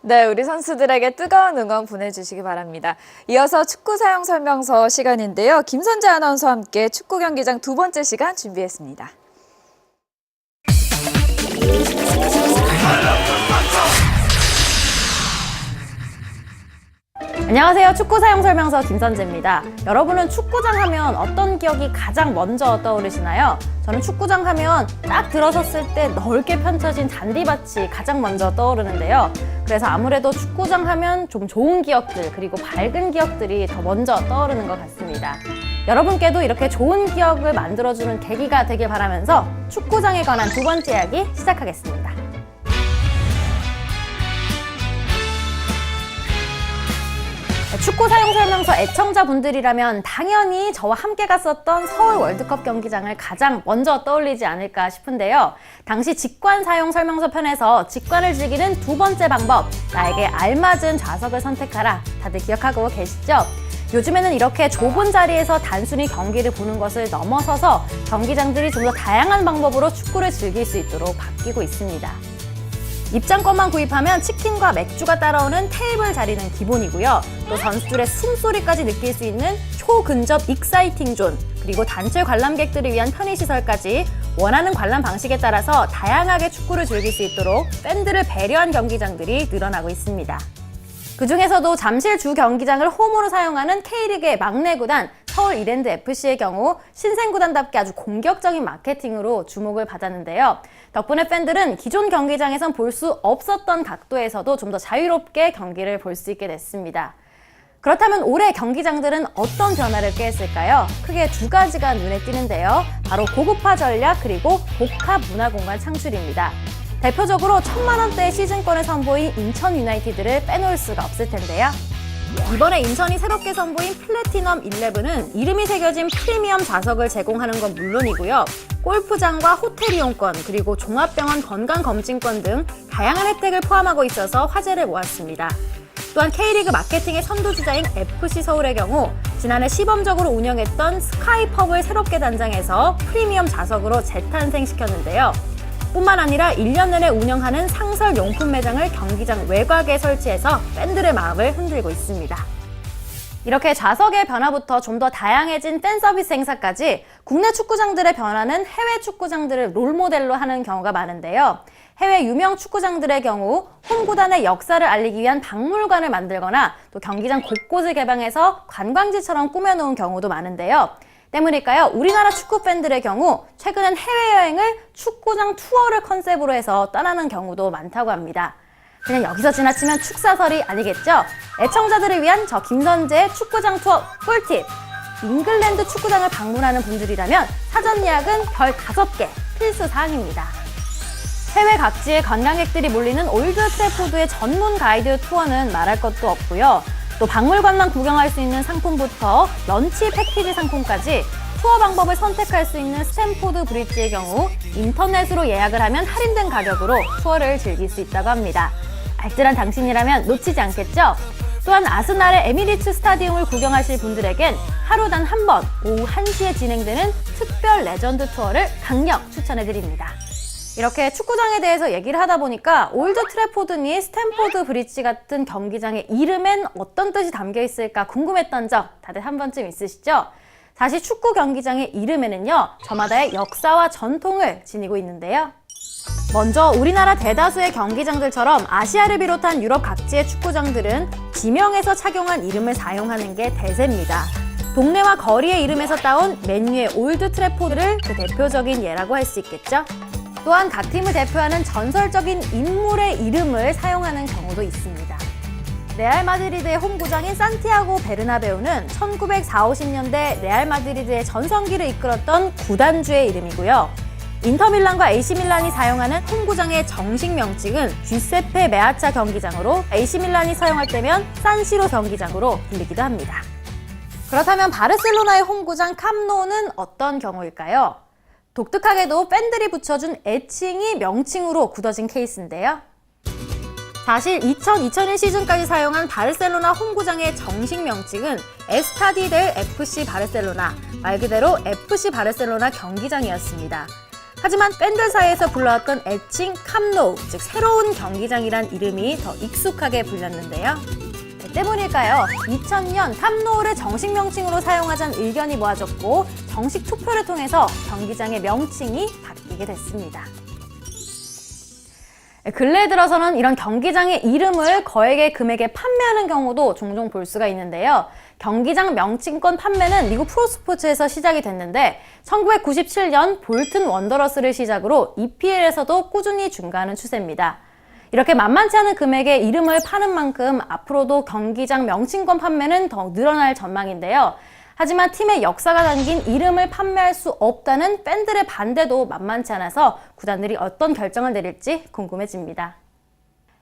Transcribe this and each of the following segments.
네, 우리 선수들에게 뜨거운 응원 보내주시기 바랍니다. 이어서 축구 사용 설명서 시간인데요. 김선재 아나운서와 함께 축구 경기장 두 번째 시간 준비했습니다. 안녕하세요. 축구 사용 설명서 김선재입니다. 여러분은 축구장 하면 어떤 기억이 가장 먼저 떠오르시나요? 저는 축구장 하면 딱 들어섰을 때 넓게 펼쳐진 잔디밭이 가장 먼저 떠오르는데요. 그래서 아무래도 축구장 하면 좀 좋은 기억들 그리고 밝은 기억들이 더 먼저 떠오르는 것 같습니다. 여러분께도 이렇게 좋은 기억을 만들어주는 계기가 되길 바라면서 축구장에 관한 두 번째 이야기 시작하겠습니다. 축구 사용 설명서 애청자분들이라면 당연히 저와 함께 갔었던 서울 월드컵 경기장을 가장 먼저 떠올리지 않을까 싶은데요. 당시 직관 사용 설명서 편에서 직관을 즐기는 두 번째 방법, 나에게 알맞은 좌석을 선택하라. 다들 기억하고 계시죠? 요즘에는 이렇게 좁은 자리에서 단순히 경기를 보는 것을 넘어서서 경기장들이 좀 더 다양한 방법으로 축구를 즐길 수 있도록 바뀌고 있습니다. 입장권만 구입하면 치킨과 맥주가 따라오는 테이블 자리는 기본이고요. 또 선수들의 숨소리까지 느낄 수 있는 초근접 익사이팅 존, 그리고 단체 관람객들을 위한 편의시설까지 원하는 관람 방식에 따라서 다양하게 축구를 즐길 수 있도록 팬들을 배려한 경기장들이 늘어나고 있습니다. 그중에서도 잠실 주 경기장을 홈으로 사용하는 K리그의 막내 구단 서울 이랜드 FC의 경우 신생구단답게 아주 공격적인 마케팅으로 주목을 받았는데요. 덕분에 팬들은 기존 경기장에선 볼 수 없었던 각도에서도 좀 더 자유롭게 경기를 볼 수 있게 됐습니다. 그렇다면 올해 경기장들은 어떤 변화를 꾀했을까요? 크게 두 가지가 눈에 띄는데요. 바로 고급화 전략 그리고 복합 문화공간 창출입니다. 대표적으로 1,000만 원대의 시즌권을 선보인 인천 유나이티드를 빼놓을 수가 없을 텐데요. 이번에 인천이 새롭게 선보인 플래티넘 11은 이름이 새겨진 프리미엄 좌석을 제공하는 건 물론이고요. 골프장과 호텔 이용권, 그리고 종합병원 건강검진권 등 다양한 혜택을 포함하고 있어서 화제를 모았습니다. 또한 K리그 마케팅의 선두주자인 FC 서울의 경우 지난해 시범적으로 운영했던 스카이펍을 새롭게 단장해서 프리미엄 좌석으로 재탄생시켰는데요. 뿐만 아니라 1년 내내 운영하는 상설 용품 매장을 경기장 외곽에 설치해서 팬들의 마음을 흔들고 있습니다. 이렇게 좌석의 변화부터 좀 더 다양해진 팬 서비스 행사까지 국내 축구장들의 변화는 해외 축구장들을 롤모델로 하는 경우가 많은데요. 해외 유명 축구장들의 경우 홈 구단의 역사를 알리기 위한 박물관을 만들거나 또 경기장 곳곳을 개방해서 관광지처럼 꾸며놓은 경우도 많은데요. 때문일까요? 우리나라 축구 팬들의 경우 최근엔 해외여행을 축구장 투어를 컨셉으로 해서 떠나는 경우도 많다고 합니다. 그냥 여기서 지나치면 축사설이 아니겠죠? 애청자들을 위한 저 김선재의 축구장 투어 꿀팁! 잉글랜드 축구장을 방문하는 분들이라면 사전 예약은 별 5개 필수 사항입니다. 해외 각지의 관광객들이 몰리는 올드 트래포드의 전문 가이드 투어는 말할 것도 없고요. 또 박물관만 구경할 수 있는 상품부터 런치 패키지 상품까지 투어 방법을 선택할 수 있는 스탠포드 브리지의 경우 인터넷으로 예약을 하면 할인된 가격으로 투어를 즐길 수 있다고 합니다. 알뜰한 당신이라면 놓치지 않겠죠? 또한 아스날의 에미리츠 스타디움을 구경하실 분들에겐 하루 단 한 번 오후 1시에 진행되는 특별 레전드 투어를 강력 추천해드립니다. 이렇게 축구장에 대해서 얘기를 하다 보니까 올드 트래포드니 스탠포드 브리지 같은 경기장의 이름엔 어떤 뜻이 담겨 있을까 궁금했던 점 다들 한 번쯤 있으시죠? 사실 축구 경기장의 이름에는요, 저마다의 역사와 전통을 지니고 있는데요. 먼저 우리나라 대다수의 경기장들처럼 아시아를 비롯한 유럽 각지의 축구장들은 지명에서 착용한 이름을 사용하는 게 대세입니다. 동네와 거리의 이름에서 따온 맨유의 올드 트래포드를 그 대표적인 예라고 할 수 있겠죠? 또한 각 팀을 대표하는 전설적인 인물의 이름을 사용하는 경우도 있습니다. 레알 마드리드의 홈구장인 산티아고 베르나베우는 1940~50년대 레알 마드리드의 전성기를 이끌었던 구단주의 이름이고요. 인터밀란과 AC밀란이 사용하는 홈구장의 정식 명칭은 쥐세페 메아차 경기장으로 AC밀란이 사용할 때면 산시로 경기장으로 불리기도 합니다. 그렇다면 바르셀로나의 홈구장 캄노우는 어떤 경우일까요? 독특하게도 팬들이 붙여준 애칭이 명칭으로 굳어진 케이스인데요. 사실 2000-2001 시즌까지 사용한 바르셀로나 홈구장의 정식 명칭은 에스타디 델 FC 바르셀로나, 말 그대로 FC 바르셀로나 경기장이었습니다. 하지만 팬들 사이에서 불러왔던 애칭 캄노우, 즉 새로운 경기장이란 이름이 더 익숙하게 불렸는데요. 때문일까요? 2000년 캄노우를 정식 명칭으로 사용하자는 의견이 모아졌고 정식 투표를 통해서 경기장의 명칭이 바뀌게 됐습니다. 근래 들어서는 이런 경기장의 이름을 거액의 금액에 판매하는 경우도 종종 볼 수가 있는데요. 경기장 명칭권 판매는 미국 프로스포츠에서 시작이 됐는데 1997년 볼튼 원더러스를 시작으로 EPL에서도 꾸준히 증가하는 추세입니다. 이렇게 만만치 않은 금액의 이름을 파는 만큼 앞으로도 경기장 명칭권 판매는 더 늘어날 전망인데요. 하지만 팀의 역사가 담긴 이름을 판매할 수 없다는 팬들의 반대도 만만치 않아서 구단들이 어떤 결정을 내릴지 궁금해집니다.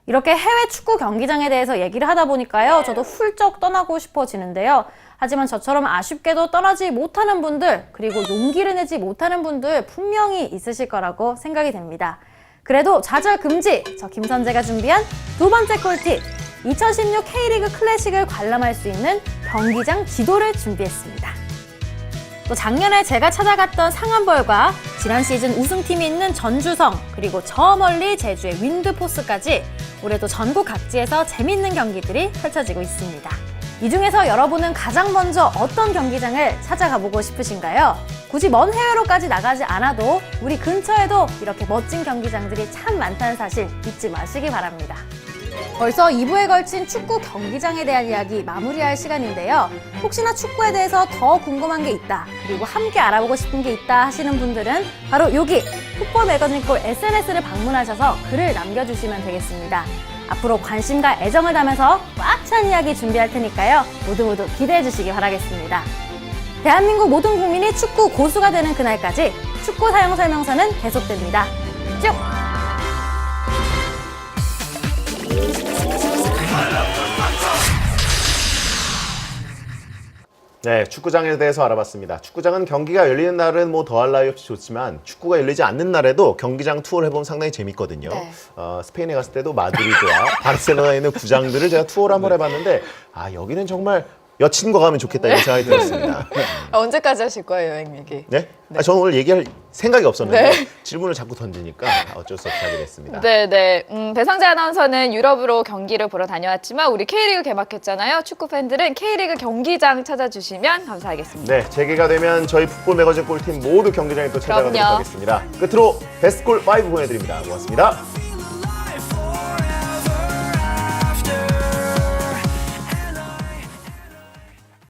이렇게 해외 축구 경기장에 대해서 얘기를 하다 보니까요. 저도 훌쩍 떠나고 싶어지는데요. 하지만 저처럼 아쉽게도 떠나지 못하는 분들, 그리고 용기를 내지 못하는 분들 분명히 있으실 거라고 생각이 됩니다. 그래도 좌절 금지! 저 김선재가 준비한 두 번째 꿀팁! 2016 K리그 클래식을 관람할 수 있는 경기장 지도를 준비했습니다. 또 작년에 제가 찾아갔던 상암볼과 지난 시즌 우승팀이 있는 전주성, 그리고 저 멀리 제주의 윈드포스까지 올해도 전국 각지에서 재밌는 경기들이 펼쳐지고 있습니다. 이 중에서 여러분은 가장 먼저 어떤 경기장을 찾아가 보고 싶으신가요? 굳이 먼 해외로까지 나가지 않아도 우리 근처에도 이렇게 멋진 경기장들이 참 많다는 사실 잊지 마시기 바랍니다. 벌써 2부에 걸친 축구 경기장에 대한 이야기 마무리할 시간인데요. 혹시나 축구에 대해서 더 궁금한 게 있다, 그리고 함께 알아보고 싶은 게 있다 하시는 분들은 바로 여기 풋볼 매거진 골 SNS를 방문하셔서 글을 남겨주시면 되겠습니다. 앞으로 관심과 애정을 담아서 꽉 찬 이야기 준비할 테니까요. 모두 기대해 주시기 바라겠습니다. 대한민국 모든 국민이 축구 고수가 되는 그날까지 축구 사용 설명서는 계속됩니다. 쭉! 네, 축구장에 대해서 알아봤습니다. 축구장은 경기가 열리는 날은 뭐 더할 나위 없이 좋지만 축구가 열리지 않는 날에도 경기장 투어를 해보면 상당히 재밌거든요. 네. 스페인에 갔을 때도 마드리드와 바르셀로나에 있는 구장들을 제가 투어를 한번 해봤는데 여기는 정말 여친과 가면 좋겠다 이런 생각이 들었습니다. 언제까지 하실 거예요, 여행 얘기? 네? 저는 오늘 얘기할 생각이 없었는데 네. 질문을 자꾸 던지니까 어쩔 수 없이 하게 됐습니다. 네네. 배상재 아나운서는 유럽으로 경기를 보러 다녀왔지만 우리 K리그 개막했잖아요. 축구 팬들은 K리그 경기장 찾아주시면 감사하겠습니다. 네, 재개가 되면 저희 풋볼 매거진 꿀팀 모두 경기장에 또 찾아가도록 그럼요. 하겠습니다. 끝으로 베스트 골 5 보내드립니다. 고맙습니다.